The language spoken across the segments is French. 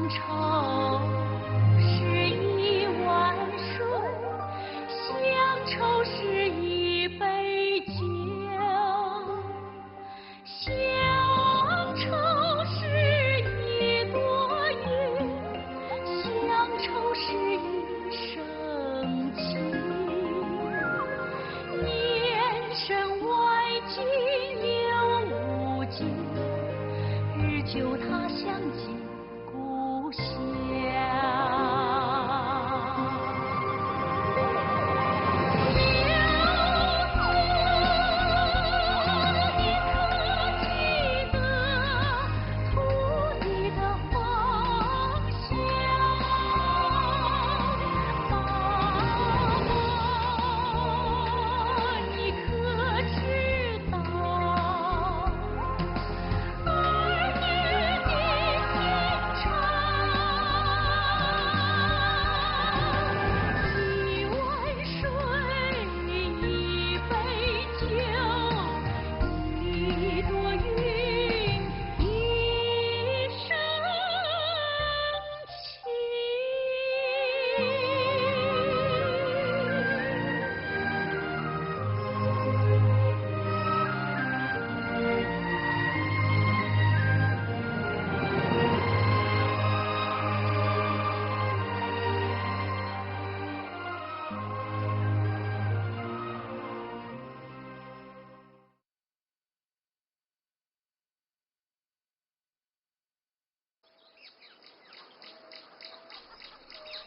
愁是一碗水，乡愁是一杯酒，乡愁是一朵云，乡愁是一生情。年深外境又无尽，日久他乡近故乡。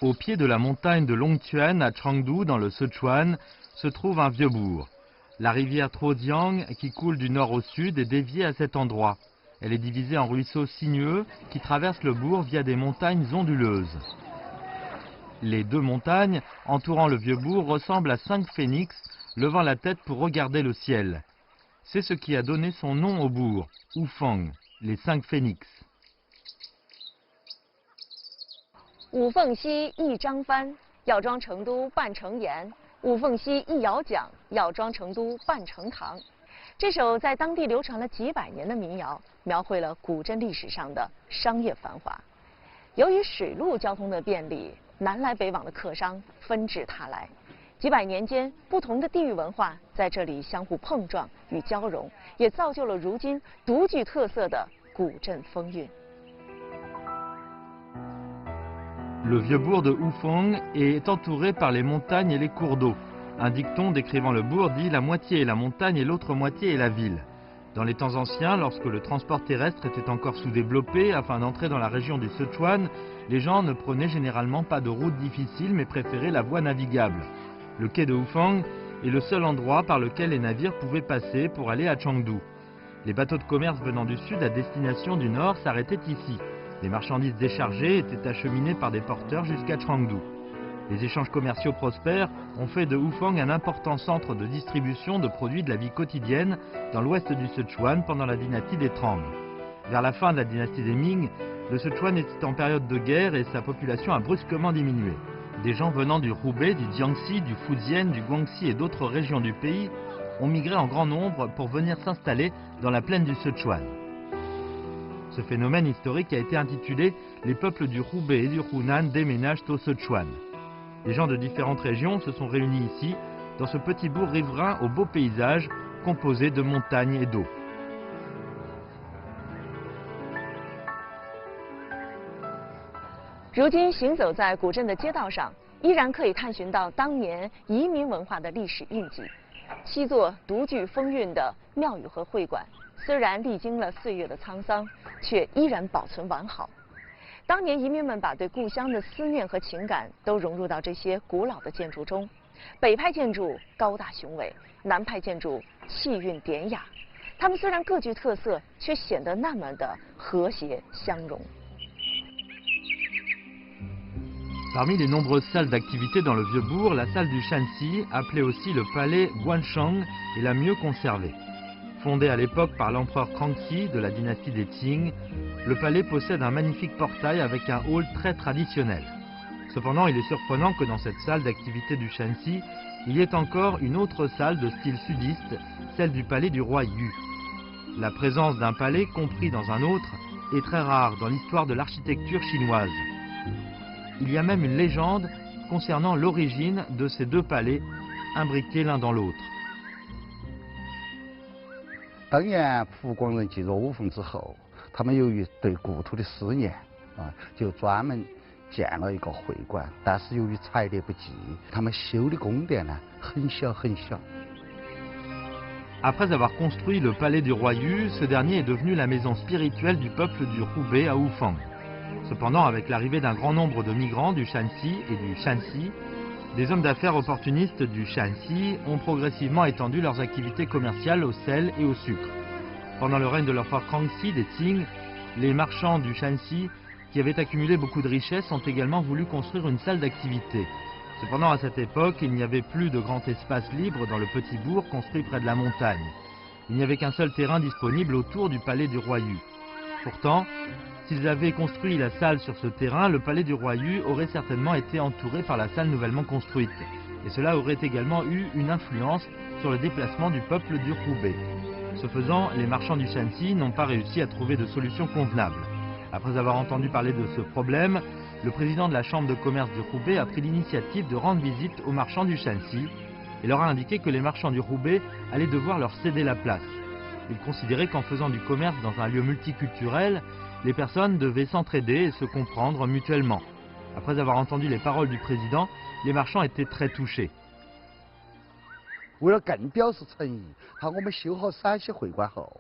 Au pied de la montagne de Longtuan, à Changdu, dans le Sichuan, se trouve un vieux bourg. La rivière Truojiang, qui coule du nord au sud, est déviée à cet endroit. Elle est divisée en ruisseaux sinueux qui traversent le bourg via des montagnes onduleuses. Les deux montagnes entourant le vieux bourg ressemblent à 5 phénix levant la tête pour regarder le ciel. C'est ce qui a donné son nom au bourg, Wufeng, les 5 phénix. 五凤溪一张帆，要装成都半成盐；五凤溪一摇桨，要装成都半成糖。这首在当地流传了几百年的民谣，描绘了古镇历史上的商业繁华。由于水陆交通的便利，南来北往的客商纷至沓来。几百年间，不同的地域文化在这里相互碰撞与交融，也造就了如今独具特色的古镇风韵。 Le vieux bourg de Wufeng est entouré par les montagnes et les cours d'eau. Un dicton décrivant le bourg dit « la moitié est la montagne et l'autre moitié est la ville ». Dans les temps anciens, lorsque le transport terrestre était encore sous-développé, afin d'entrer dans la région du Sichuan, les gens ne prenaient généralement pas de route difficile mais préféraient la voie navigable. Le quai de Wufeng est le seul endroit par lequel les navires pouvaient passer pour aller à Chengdu. Les bateaux de commerce venant du sud à destination du nord s'arrêtaient ici. Les marchandises déchargées étaient acheminées par des porteurs jusqu'à Chengdu. Les échanges commerciaux prospères ont fait de Wufeng un important centre de distribution de produits de la vie quotidienne dans l'ouest du Sichuan pendant la dynastie des Tang. Vers la fin de la dynastie des Ming, le Sichuan était en période de guerre et sa population a brusquement diminué. Des gens venant du Hubei, du Jiangxi, du Fujian, du Guangxi et d'autres régions du pays ont migré en grand nombre pour venir s'installer dans la plaine du Sichuan. Ce phénomène historique a été intitulé « Les peuples du Hubei et du Hunan déménagent au Sichuan ». Les gens de différentes régions se sont réunis ici, dans ce petit bourg riverain au beau paysage composé de montagnes et d'eau. 如今行走在古镇的街道上，依然可以探寻到当年移民文化的历史印记。7座独具风韵的庙宇和会馆，虽然历经了岁月的沧桑，却依然保存完好。当年移民们把对故乡的思念和情感都融入到这些古老的建筑中。北派建筑高大雄伟，南派建筑气韵典雅。它们虽然各具特色，却显得那么的和谐相融。 Parmi les nombreuses salles d'activité dans le vieux bourg, la salle du Shanxi, appelée aussi le palais Guansheng, est la mieux conservée. Fondé à l'époque par l'empereur Kangxi de la dynastie des Qing, le palais possède un magnifique portail avec un hall très traditionnel. Cependant, il est surprenant que dans cette salle d'activité du Shanxi, il y ait encore une autre salle de style sudiste, celle du palais du roi Yu. La présence d'un palais compris dans un autre et très rare dans l'histoire de l'architecture chinoise. Il y a même une légende concernant l'origine de ces deux palais imbriqués l'un dans l'autre. 当年湖广人进入五凤之后，他们由于对故土的思念就专门建了一个会馆，但是由于财力不济，他们修的宫殿呢很小很小。 Après avoir construit le palais du roi Yu, ce dernier est devenu la maison spirituelle du peuple du Hubei à Wufang. Cependant, avec l'arrivée d'un grand nombre de migrants du Shanxi et du Shanxi, des hommes d'affaires opportunistes du Shanxi ont progressivement étendu leurs activités commerciales au sel et au sucre. Pendant le règne de l'empereur Kangxi des Qing, les marchands du Shanxi, qui avaient accumulé beaucoup de richesses, ont également voulu construire une salle d'activité. Cependant, à cette époque, il n'y avait plus de grand espace libre dans le petit bourg construit près de la montagne. Il n'y avait qu'un seul terrain disponible autour du palais du roi Yu. Pourtant, s'ils avaient construit la salle sur ce terrain, le palais du roi Yu aurait certainement été entouré par la salle nouvellement construite. Et cela aurait également eu une influence sur le déplacement du peuple du Hubei. Ce faisant, les marchands du Shanxi n'ont pas réussi à trouver de solution convenable. Après avoir entendu parler de ce problème, le président de la chambre de commerce du Hubei a pris l'initiative de rendre visite aux marchands du Shanxi et leur a indiqué que les marchands du Hubei allaient devoir leur céder la place. Il considérait qu'en faisant du commerce dans un lieu multiculturel, les personnes devaient s'entraider et se comprendre mutuellement. Après avoir entendu les paroles du président, les marchands étaient très touchés. 为了更表示诚意，我们修好陕西会馆后，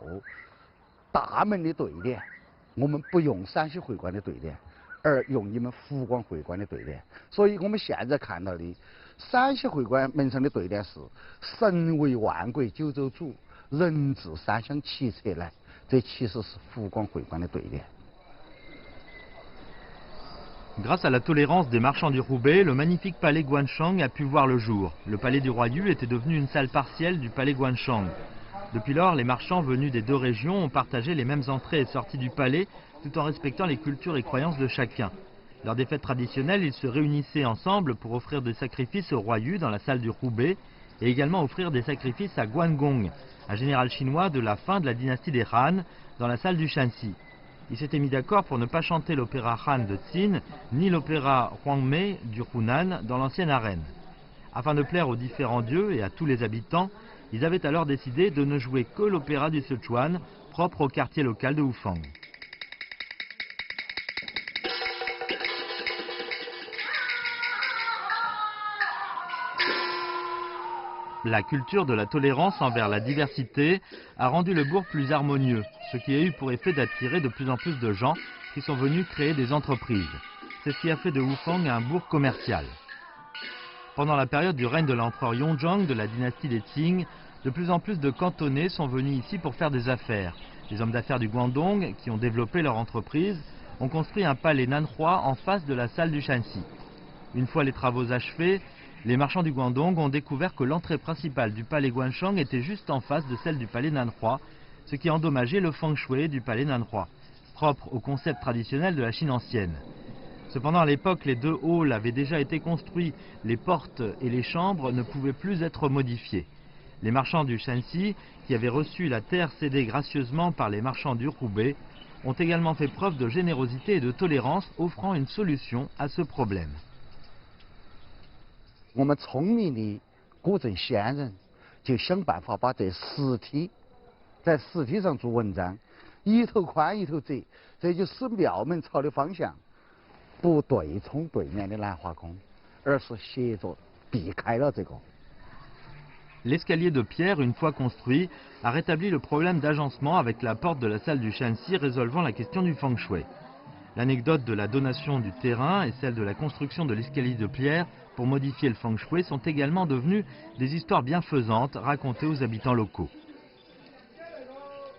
大门的对联，我们不用陕西会馆的对联，而用你们湖广会馆的对联。所以我们现在看到的陕西会馆门上的对联是“神为万国九州主，人至三乡齐策来”，这其实是湖广会馆的对联。 Grâce à la tolérance des marchands du Hubei, le magnifique palais Guanshang a pu voir le jour. Le palais du roi Yu était devenu une salle partielle du palais Guanshang. Depuis lors, les marchands venus des deux régions ont partagé les mêmes entrées et sorties du palais, tout en respectant les cultures et croyances de chacun. Lors des fêtes traditionnelles, ils se réunissaient ensemble pour offrir des sacrifices au roi Yu dans la salle du Hubei et également offrir des sacrifices à Guangong, un général chinois de la fin de la dynastie des Han, dans la salle du Shanxi. Ils s'étaient mis d'accord pour ne pas chanter l'opéra Han de Qin, ni l'opéra Huangmei du Hunan dans l'ancienne arène. Afin de plaire aux différents dieux et à tous les habitants, ils avaient alors décidé de ne jouer que l'opéra du Sichuan, propre au quartier local de Wufang. La culture de la tolérance envers la diversité a rendu le bourg plus harmonieux, ce qui a eu pour effet d'attirer de plus en plus de gens qui sont venus créer des entreprises. C'est ce qui a fait de Wufang un bourg commercial. Pendant la période du règne de l'empereur Yongzheng de la dynastie des Qing, de plus en plus de cantonais sont venus ici pour faire des affaires. Les hommes d'affaires du Guangdong, qui ont développé leur entreprise, ont construit un palais Nanhua en face de la salle du Shanxi. Une fois les travaux achevés, les marchands du Guangdong ont découvert que l'entrée principale du palais Guanshang était juste en face de celle du palais Nanhua, ce qui a endommagé le feng shui du palais Nanhua, propre au concept traditionnel de la Chine ancienne. Cependant, à l'époque, les deux halls avaient déjà été construits, les portes et les chambres ne pouvaient plus être modifiées. Les marchands du Shanxi, qui avaient reçu la terre cédée gracieusement par les marchands du Hubei, ont également fait preuve de générosité et de tolérance, offrant une solution à ce problème. 我们聪明的古镇先人就想办法把这石梯在石梯上做文章，一头宽一头窄，这就使庙门朝的方向不对冲对面的南华宫，而是斜着避开了这个。 L'escalier de pierre, une fois construit, a rétabli le problème d'agencement avec la porte de la salle du Shanxi, résolvant la question du feng shui. L'anecdote de la donation du terrain et celle de la construction de l'escalier de pierre pour modifier le feng shui sont également devenues des histoires bienfaisantes racontées aux habitants locaux.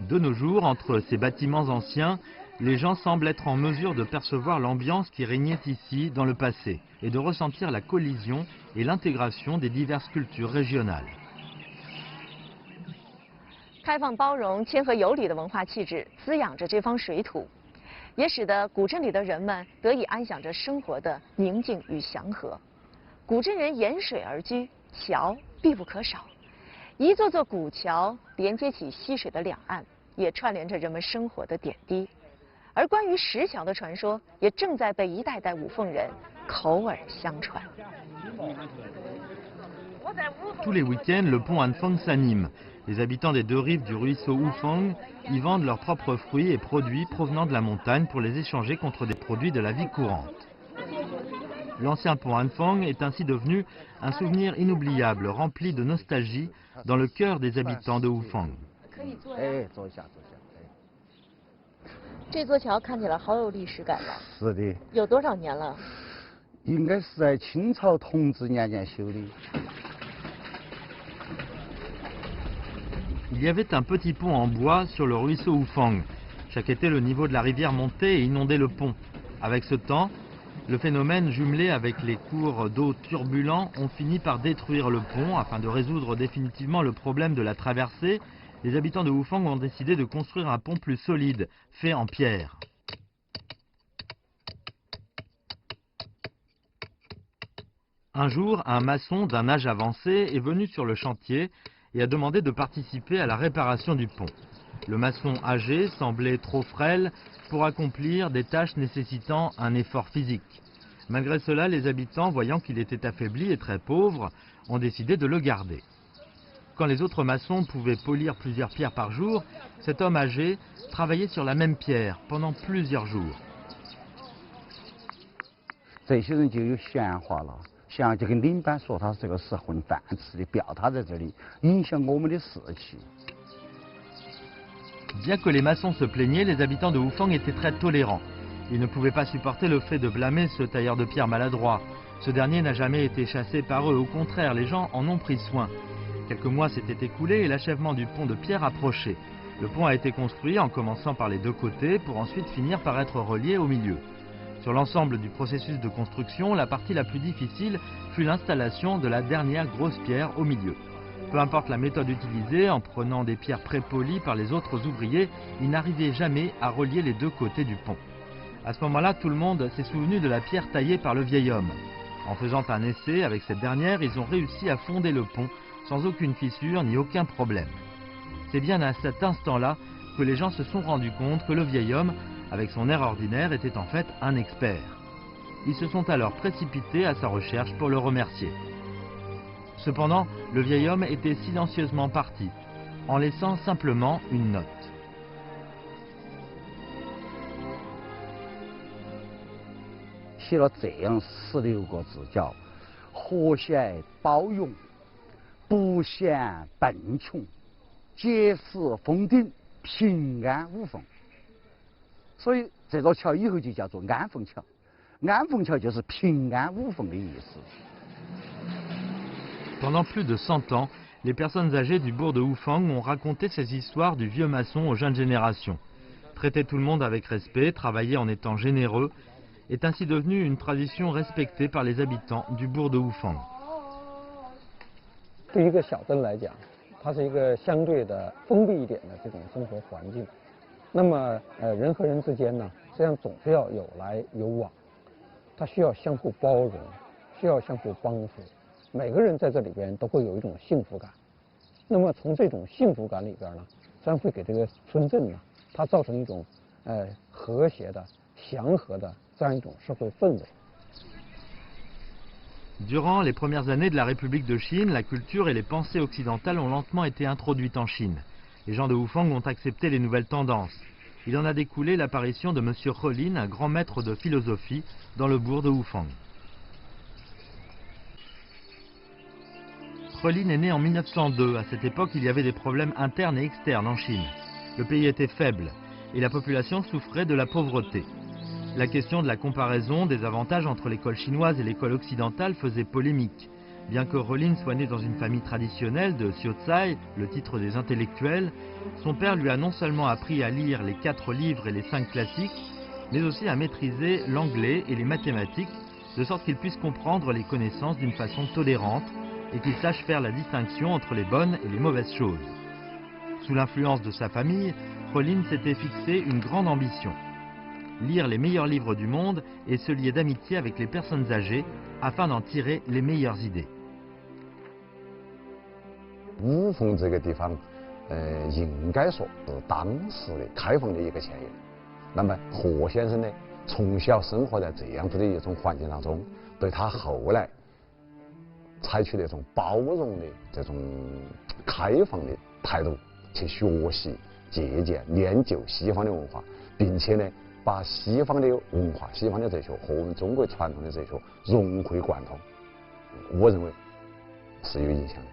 De nos jours, entre ces bâtiments anciens, les gens semblent être en mesure de percevoir l'ambiance qui régnait ici dans le passé et de ressentir la collision et l'intégration des diverses cultures régionales. 开放包容、谦和有礼的文化气质滋养着这方水土，也使得古镇里的人们得以安享着生活的宁静与祥和。古镇人沿水而居，桥必不可少。一座座古桥连接起溪水的两岸，也串联着人们生活的点滴。而关于石桥的传说，也正在被一代代五凤人口耳相传。Tous les week-ends, le pont Hanfang s'anime. Les habitants des deux rives du ruisseau Oufang y vendent leurs propres fruits et produits provenant de la montagne pour les échanger contre des produits de la vie courante. L'ancien pont Hanfang est ainsi devenu un souvenir inoubliable, rempli de nostalgie dans le cœur des habitants de Oufang. 哎，坐一下。这座桥看起来好有历史感吧？是的，有多少年了？应该是在清朝同治年间修的。Il y avait un petit pont en bois sur le ruisseau Oufang. Chaque été, le niveau de la rivière montait et inondait le pont. Avec ce temps, le phénomène jumelé avec les cours d'eau turbulents ont fini par détruire le pont. Afin de résoudre définitivement le problème de la traversée, les habitants de Oufang ont décidé de construire un pont plus solide, fait en pierre. Un jour, un maçon d'un âge avancé est venu sur le chantier et a demandé de participer à la réparation du pont. Le maçon âgé semblait trop frêle pour accomplir des tâches nécessitant un effort physique. Malgré cela, les habitants, voyant qu'il était affaibli et très pauvre, ont décidé de le garder. Quand les autres maçons pouvaient polir plusieurs pierres par jour, cet homme âgé travaillait sur la même pierre pendant plusieurs jours. 这些人就有闲话了，想就跟领班说他这个是混饭吃的，不要他在这里影响我们的士气。 Bien que les maçons se plaignaient, les habitants de Oufang étaient très tolérants. Ils ne pouvaient pas supporter le fait de blâmer ce tailleur de pierre maladroit. Ce dernier n'a jamais été chassé par eux, au contraire, les gens en ont pris soin. Quelques mois s'étaient écoulés et l'achèvement du pont de pierre approchait. Le pont a été construit en commençant par les deux côtés pour ensuite finir par être relié au milieu. Sur l'ensemble du processus de construction, la partie la plus difficile fut l'installation de la dernière grosse pierre au milieu. Peu importe la méthode utilisée, en prenant des pierres prépolies par les autres ouvriers, ils n'arrivaient jamais à relier les deux côtés du pont. À ce moment-là, tout le monde s'est souvenu de la pierre taillée par le vieil homme. En faisant un essai avec cette dernière, ils ont réussi à fonder le pont sans aucune fissure ni aucun problème. C'est bien à cet instant-là que les gens se sont rendus compte que le vieil homme, avec son air ordinaire, était en fait un expert. Ils se sont alors précipités à sa recherche pour le remercier. Cependant, le vieil homme était silencieusement parti, en laissant simplement une note. 写了这样16个字，叫“和谐包容，不嫌笨穷，结实封顶，平安无缝”。所以这座桥以后就叫做安凤桥。安凤桥就是平安无缝的意思。 Pendant plus de 100 ans, les personnes âgées du bourg de Oufang ont raconté ces histoires du vieux maçon aux jeunes générations. Traiter tout le monde avec respect, travailler en étant généreux, est ainsi devenu une tradition respectée par les habitants du bourg de Oufang. 对一个小镇来讲，它是一个相对的封闭一点的这种生活环境。那么，人和人之间呢，实际上总是要有来有往，它需要相互包容，需要相互帮扶。 每个人在这里边都会有一种幸福感，那么从这种幸福感里边呢，实际上会给这个村镇呢，它造成一种和谐的、祥和的这样一种社会氛围。 Durant les premières années de la République de Chine, la culture et les pensées occidentales ont lentement été introduites en Chine. Les gens de Oufang ont accepté les nouvelles tendances. Il en a découlé l'apparition de M. He Lin, un grand maître de philosophie, dans le bourg de Oufang. He Lin est né en 1902. À cette époque, il y avait des problèmes internes et externes en Chine. Le pays était faible et la population souffrait de la pauvreté. La question de la comparaison des avantages entre l'école chinoise et l'école occidentale faisait polémique. Bien que He Lin soit né dans une famille traditionnelle de Xiaocai, le titre des intellectuels, son père lui a non seulement appris à lire les 4 livres et les 5 classiques, mais aussi à maîtriser l'anglais et les mathématiques, de sorte qu'il puisse comprendre les connaissances d'une façon tolérante et qu'il sache faire la distinction entre les bonnes et les mauvaises choses. Sous l'influence de sa famille, He Lin s'était fixé une grande ambition. Lire les meilleurs livres du monde et se lier d'amitié avec les personnes âgées afin d'en tirer les meilleures idées. 五凤这个地方，应该说当时的开放的一个县院。那么何先生呢，从小生活在这样子的一种环境当中，对他后来采取那种包容的这种开放的态度去学习、借鉴、研究西方的文化，并且呢，把西方的文化、西方的哲学和我们中国传统的哲学融会贯通，我认为是有影响的。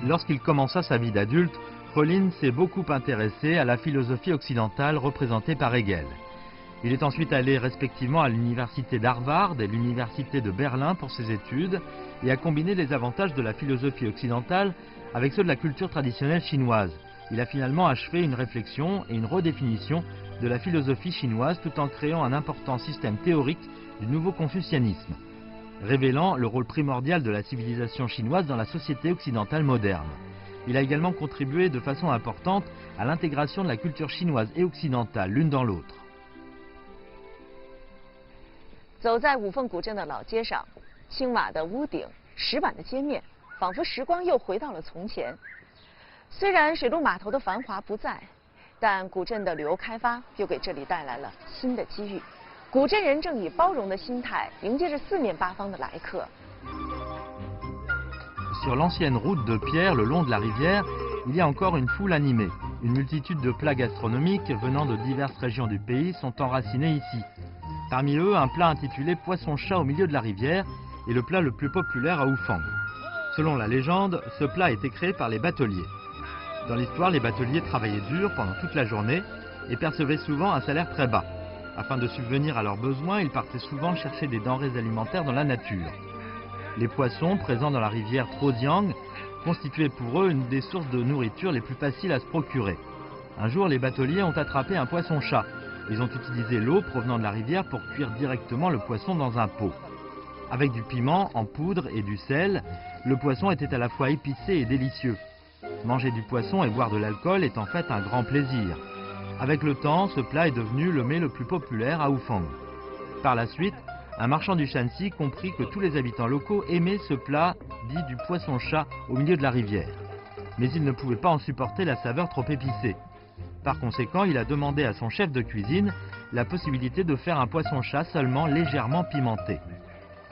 Lorsqu'il commença sa vie d'adulte, Rollin s'est beaucoup intéressé à la philosophie occidentale représentée par Hegel. Il est ensuite allé respectivement à l'université d'Harvard et l'université de Berlin pour ses études et a combiné les avantages de la philosophie occidentale avec ceux de la culture traditionnelle chinoise. Il a finalement achevé une réflexion et une redéfinition de la philosophie chinoise tout en créant un important système théorique du nouveau confucianisme, révélant le rôle primordial de la civilisation chinoise dans la société occidentale moderne. Il a également contribué de façon importante à l'intégration de la culture chinoise et occidentale l'une dans l'autre. 走在五凤古镇的老街上，青瓦的屋顶，石板的街面，仿佛时光又回到了从前。虽然水陆码头的繁华不在，但古镇的旅游开发又给这里带来了新的机遇。古镇人正以包容的心态迎接着四面八方的来客。Sur l'ancienne route de pierre le long de la rivière, il y a encore une foule animée. Une multitude de plats gastronomiques venant de diverses régions du pays sont enracinés ici. Parmi eux, un plat intitulé poisson-chat au milieu de la rivière est le plat le plus populaire à Oufang. Selon la légende, ce plat a été créé par les bateliers. Dans l'histoire, les bateliers travaillaient dur pendant toute la journée et percevaient souvent un salaire très bas. Afin de subvenir à leurs besoins, ils partaient souvent chercher des denrées alimentaires dans la nature. Les poissons présents dans la rivière Trodiang constituaient pour eux une des sources de nourriture les plus faciles à se procurer. Un jour, les bateliers ont attrapé un poisson-chat. Ils ont utilisé l'eau provenant de la rivière pour cuire directement le poisson dans un pot. Avec du piment en poudre et du sel, le poisson était à la fois épicé et délicieux. Manger du poisson et boire de l'alcool est en fait un grand plaisir. Avec le temps, ce plat est devenu le mets le plus populaire à Oufang. Par la suite, un marchand du Shanxi comprit que tous les habitants locaux aimaient ce plat dit du poisson-chat au milieu de la rivière. Mais il ne pouvait pas en supporter la saveur trop épicée. Par conséquent, il a demandé à son chef de cuisine la possibilité de faire un poisson-chat seulement légèrement pimenté.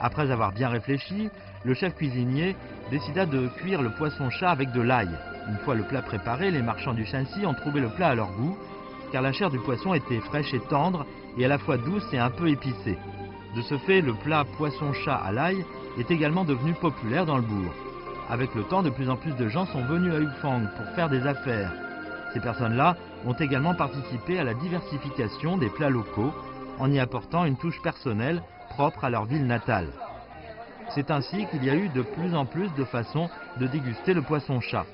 Après avoir bien réfléchi, le chef cuisinier décida de cuire le poisson-chat avec de l'ail. Une fois le plat préparé, les marchands du Shanxi ont trouvé le plat à leur goût, car la chair du poisson était fraîche et tendre, et à la fois douce et un peu épicée. De ce fait, le plat poisson-chat à l'ail est également devenu populaire dans le bourg. Avec le temps, de plus en plus de gens sont venus à Oufang pour faire des affaires. Ces personnes-là ont également participé à la diversification des plats locaux en y apportant une touche personnelle propre à leur ville natale. C'est ainsi qu'il y a eu de plus en plus de façons de déguster le poisson-chat.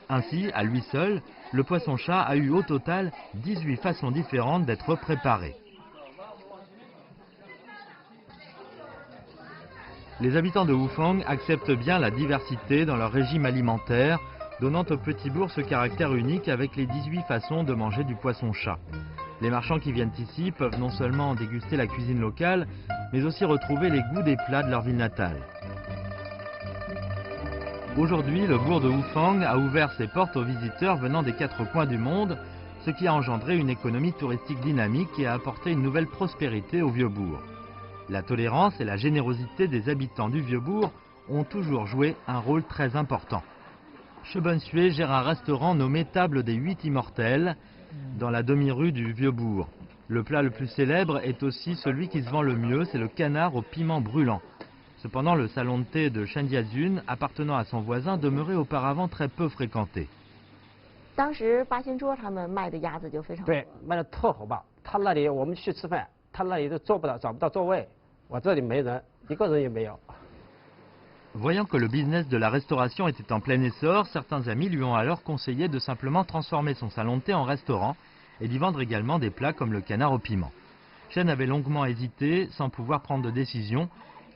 Ainsi, à lui seul, le poisson-chat a eu au total 18 façons différentes d'être préparé. Les habitants de Oufang acceptent bien la diversité dans leur régime alimentaire, donnant au petit bourg ce caractère unique avec les 18 façons de manger du poisson-chat. Les marchands qui viennent ici peuvent non seulement déguster la cuisine locale, mais aussi retrouver les goûts des plats de leur ville natale. Aujourd'hui, le bourg de Oufang a ouvert ses portes aux visiteurs venant des 4 coins du monde, ce qui a engendré une économie touristique dynamique et a apporté une nouvelle prospérité au vieux bourg. La tolérance et la générosité des habitants du vieux bourg ont toujours joué un rôle très important. Chebensue gère un restaurant nommé Table des 8 Immortels dans la demi-rue du vieux bourg. Le plat le plus célèbre est aussi celui qui se vend le mieux, c'est le canard au piment brûlant. Cependant, le salon de thé de Shenjiazun, appartenant à son voisin, demeurait auparavant très peu fréquenté. 当时八仙桌他们卖的鸭子就非常对，卖的特好吧？他那里我们去吃饭，他那里都找不到座位，我这里没人，一个人也没有。 Voyant que le business de la restauration était en plein essor, certains amis lui ont alors conseillé de simplement transformer son salon de thé en restaurant et d'y vendre également des plats comme le canard au piment. Shen avait longuement hésité, sans pouvoir prendre de décision,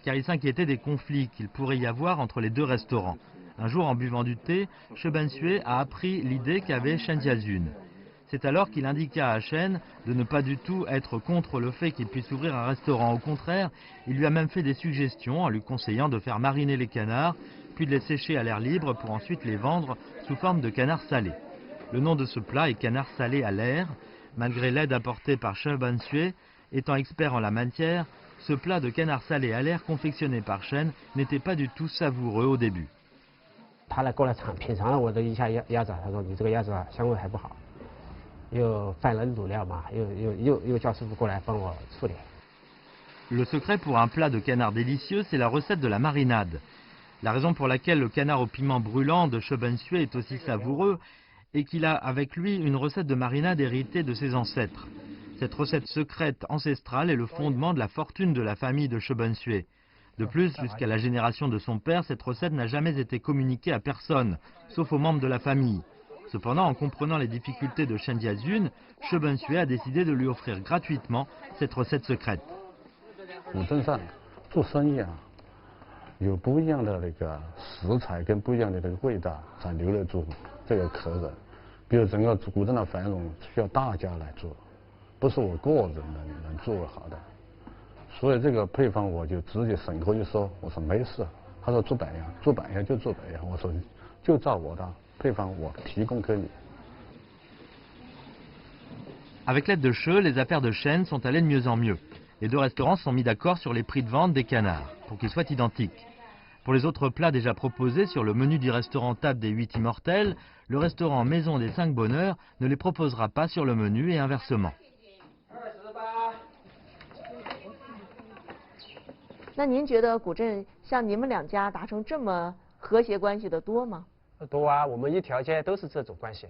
car il s'inquiétait des conflits qu'il pourrait y avoir entre les deux restaurants. Un jour, en buvant du thé, Chebensue a appris l'idée qu'avait Shenjiazun. C'est alors qu'il indiqua à Shen de ne pas du tout être contre le fait qu'il puisse ouvrir un restaurant. Au contraire, il lui a même fait des suggestions en lui conseillant de faire mariner les canards, puis de les sécher à l'air libre pour ensuite les vendre sous forme de canard salé. Le nom de ce plat est canard salé à l'air. Malgré l'aide apportée par Che Bansue, étant expert en la matière, ce plat de canard salé à l'air confectionné par Chen n'était pas du tout savoureux au début. 他来过来品尝了我的一下鸭子，他说你这个鸭子啊香味还不好，又犯了卤料嘛，又叫师傅过来帮我处理。 Le secret pour un plat de canard délicieux, c'est la recette de la marinade. La raison pour laquelle le canard au piment brûlant de Che Bansue est aussi savoureux est qu'il a avec lui une recette de marinade héritée de ses ancêtres. Cette recette secrète ancestrale est le fondement de la fortune de la famille de Che Bansue. De plus, jusqu'à la génération de son père, cette recette n'a jamais été communiquée à personne, sauf aux membres de la famille. Cependant, en comprenant les difficultés de Chen Jiazun, Che Bansue a décidé de lui offrir gratuitement cette recette secrète. 古镇上做生意啊，有不一样的那个食材跟不一样的那个味道，才留得住这个客人。比如整个古镇的繁荣需要大家来做，不是我个人能做好的。所以这个配方我就直接审核一说，我说没事。他说做白样，做白样就做白样。我说就照我的配方我提供给你。 Avec l'aide de Che, les affaires de Chen sont allées de mieux en mieux. Les deux restaurants se sont mis d'accord sur les prix de vente des canards, pour qu'ils soient identiques. Pour les autres plats déjà proposés sur le menu du restaurant Table des 8 Immortels, le restaurant Maison des 5 Bonheurs ne les proposera pas sur le menu et inversement. 那您觉得古镇像你们两家达成这么和谐关系的多吗？多啊，我们一条街都是这种关系，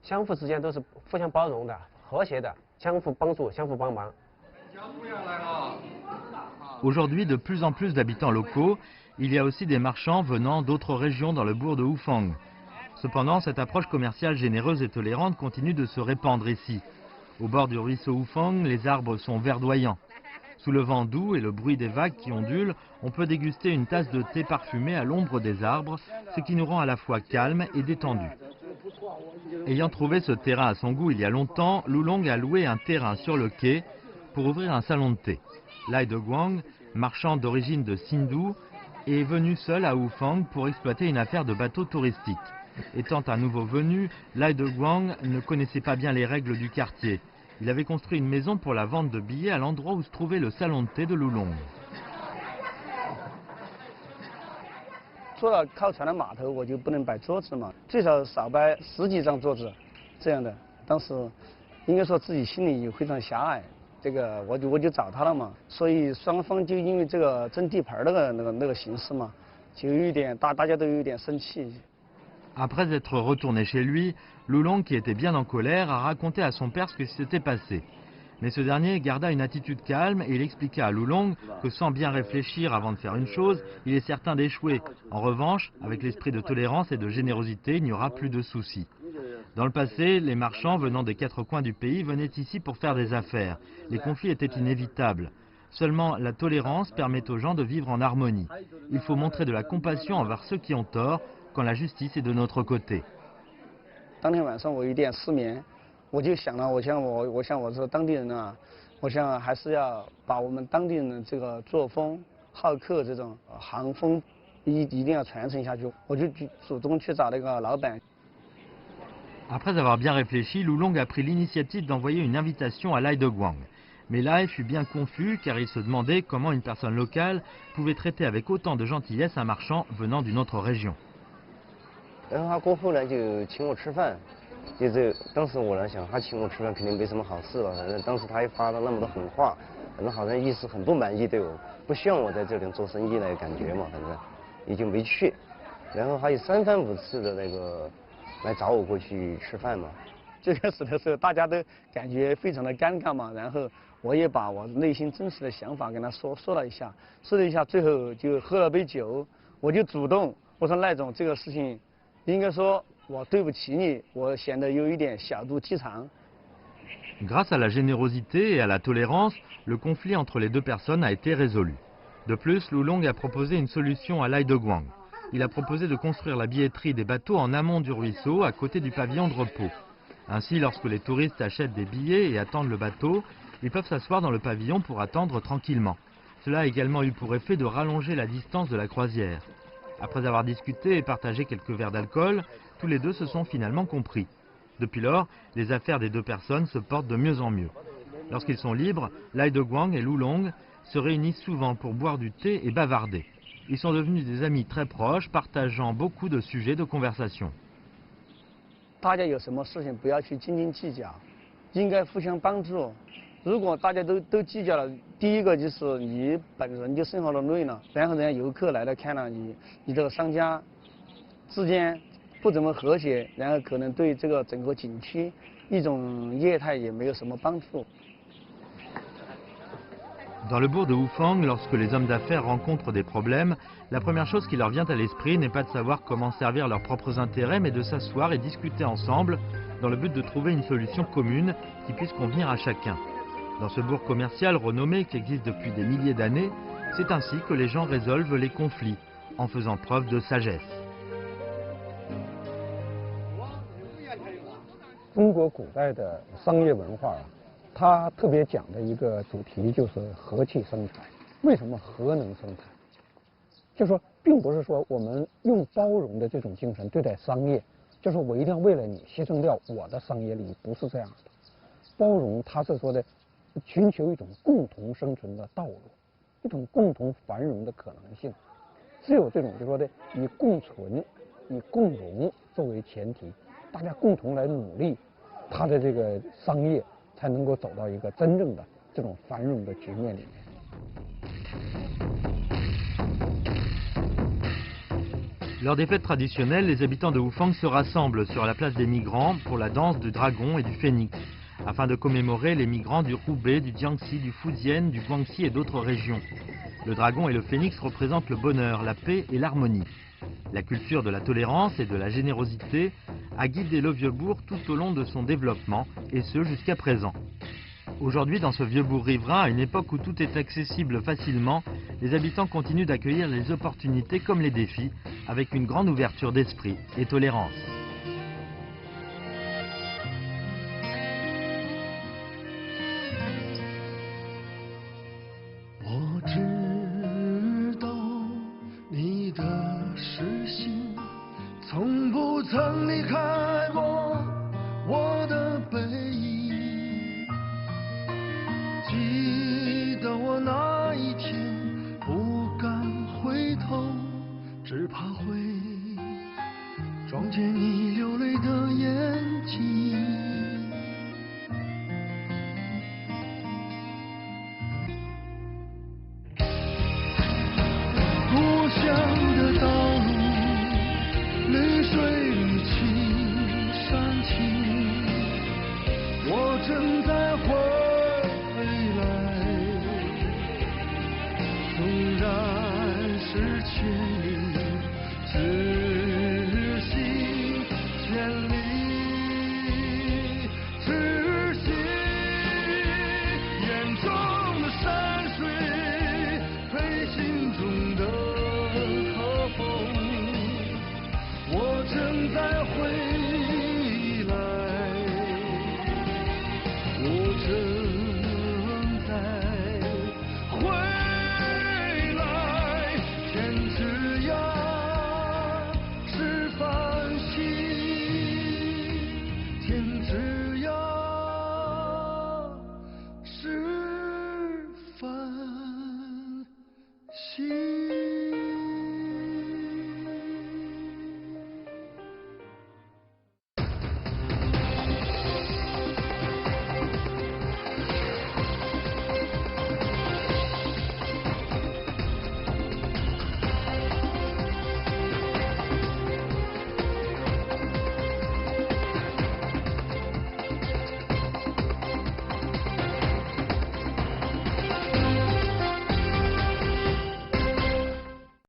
相互之间都是互相包容的、和谐的，相互帮助、相互帮忙。 Aujourd'hui, de plus en plus d'habitants locaux, il y a aussi des marchands venant d'autres régions dans le bourg de Hufang. Cependant, cette approche commerciale généreuse et tolérante continue de se répandre ici. Au bord du ruisseau Hufang, les arbres sont verdoyants. Sous le vent doux et le bruit des vagues qui ondulent, on peut déguster une tasse de thé parfumé à l'ombre des arbres, ce qui nous rend à la fois calmes et détendus. Ayant trouvé ce terrain à son goût il y a longtemps, Lulong a loué un terrain sur le quai pour ouvrir un salon de thé. Lai de Guang, marchand d'origine de Sindhu, est venu seul à Hufang pour exploiter une affaire de bateau touristique. Étant un nouveau venu, Lai de Guang ne connaissait pas bien les règles du quartier. Il avait construit une maison pour la vente de billets à l'endroit où se trouvait le salon de thé de Lulong. 做了靠船的码头，我就不能摆桌子嘛，最少少摆10几张桌子，这样的。当时应该说自己心里非常狭隘，这个我就找他了嘛，所以双方就因为这个争地盘那个形式嘛，就有一点大家都有一点生气。 Après être retourné chez lui, Lulong, qui était bien en colère, a raconté à son père ce qui s'était passé. Mais ce dernier garda une attitude calme et il expliqua à Lulong que sans bien réfléchir avant de faire une chose, il est certain d'échouer. En revanche, avec l'esprit de tolérance et de générosité, il n'y aura plus de soucis. Dans le passé, les marchands venant des 4 coins du pays venaient ici pour faire des affaires. Les conflits étaient inévitables. Seulement, la tolérance permet aux gens de vivre en harmonie. Il faut montrer de la compassion envers ceux qui ont tort quand la justice est de notre côté. 当天晚上我有点失眠，我就想了，我想我是当地人啊，我想还是要把我们当地人的这个作风、好客这种行风一定要传承下去。我就主动去找那个老板。 Après avoir bien réfléchi, Lulong a pris l'initiative d'envoyer une invitation à Lai de Guang. Mais Lai fut bien confus car il se demandait comment une personne locale pouvait traiter avec autant de gentillesse un marchand venant d'une autre région. 然后他过后呢就请我吃饭，就是当时我来想，他请我吃饭肯定没什么好事吧，反正当时他也发了那么多狠话，反正好像意思很不满意对我，不希望我在这里做生意那个感觉嘛，反正也就没去。然后还有3番5次的那个来找我过去吃饭嘛。最开始的时候大家都感觉非常的尴尬嘛，然后我也把我内心真实的想法跟他说了一下，最后就喝了杯酒，我就主动我说赖总这个事情。 应该说，我对不起你，我显得有一点小肚鸡肠。 Grâce à la générosité et à la tolérance, le conflit entre les deux personnes a été résolu. De plus, Lulong a proposé une solution à Lai de Guang. Il a proposé de construire la billetterie des bateaux en amont du ruisseau, à côté du pavillon de repos. Ainsi, lorsque les touristes achètent des billets et attendent le bateau, ils peuvent s'asseoir dans le pavillon pour attendre tranquillement. Cela a également eu pour effet de rallonger la distance de la croisière. Après avoir discuté et partagé quelques verres d'alcool, tous les deux se sont finalement compris. Depuis lors, les affaires des deux personnes se portent de mieux en mieux. Lorsqu'ils sont libres, Lai De Guang et Lu Long se réunissent souvent pour boire du thé et bavarder. Ils sont devenus des amis très proches, partageant beaucoup de sujets de conversation. 大家有什么事情不要去斤斤计较，应该互相帮助。如果大家都计较了，第一个就是你本人就生活的累了，然后人家游客来了看了你这个商家之间不怎么和谐，然后可能对这个整个景区一种业态也没有什么帮助。 Dans le bourg de Wufang, lorsque les hommes d'affaires rencontrent des problèmes, la première chose qui leur vient à l'esprit n'est pas de savoir comment servir leurs propres intérêts, mais de s'asseoir et discuter ensemble dans le but de trouver une solution commune qui puisse convenir à chacun. Dans ce bourg commercial renommé qui existe depuis des milliers d'années, c'est ainsi que les gens résolvent les conflits, en faisant preuve de sagesse. 中国古代的商业文化啊，它特别讲的一个主题就是和气生财。为什么和能生财？就说并不是说我们用包容的这种精神对待商业，就是我一定要为了你牺牲掉我的商业利益，不是这样的。包容它是说的寻求一种共同生存的道路，一种共同繁荣的可能性。只有这种就说的以共存、以共荣作为前提，大家共同来努力，它的这个商业才能够走到一个真正的这种繁荣的局面里面。 Lors des fêtes traditionnelles, les habitants de Wufang se rassemblent sur la place des migrants pour la danse du dragon et du phénix, afin de commémorer les migrants du Hubei, du Jiangxi, du Fujian, du Guangxi et d'autres régions. Le dragon et le phénix représentent le bonheur, la paix et l'harmonie. La culture de la tolérance et de la générosité a guidé le vieux bourg tout au long de son développement, et ce jusqu'à présent. Aujourd'hui, dans ce vieux bourg riverain, à une époque où tout est accessible facilement, les habitants continuent d'accueillir les opportunités comme les défis, avec une grande ouverture d'esprit et tolérance.